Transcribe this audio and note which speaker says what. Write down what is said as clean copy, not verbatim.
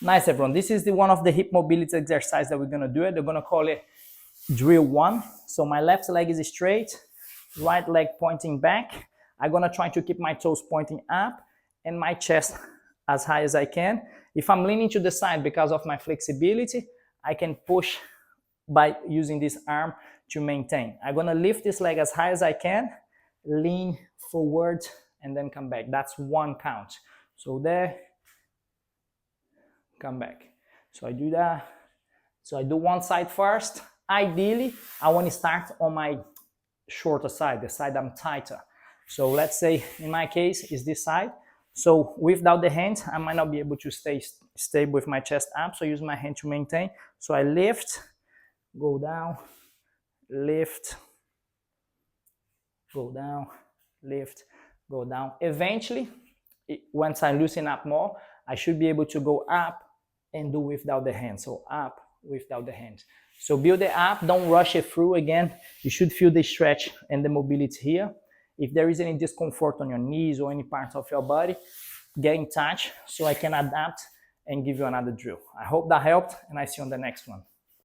Speaker 1: Nice, everyone. This is one of the hip mobility exercise that we're gonna do it. They're gonna call it drill 1. So my left leg is straight, right leg pointing back. I'm gonna try to keep my toes pointing up and my chest as high as I can. If I'm leaning to the side because of my flexibility, I can push by using this arm to maintain. I'm gonna lift this leg as high as I can, lean forward, and then come back. That's 1 count. So there, come back. So I do that. So I do one side first. Ideally, I want to start on my shorter side, the side I'm tighter. So let's say in my case is this side. So without the hand, I might not be able to stay stable with my chest up. So I use my hand to maintain. So I lift, go down, lift, go down, lift, go down. Eventually, once I loosen up more, I should be able to go up and do without the hand. So up, without the hand. So build it up, don't rush it through again. You should feel the stretch and the mobility here. If there is any discomfort on your knees or any part of your body, get in touch so I can adapt and give you another drill. I hope that helped, and I see you on the next one.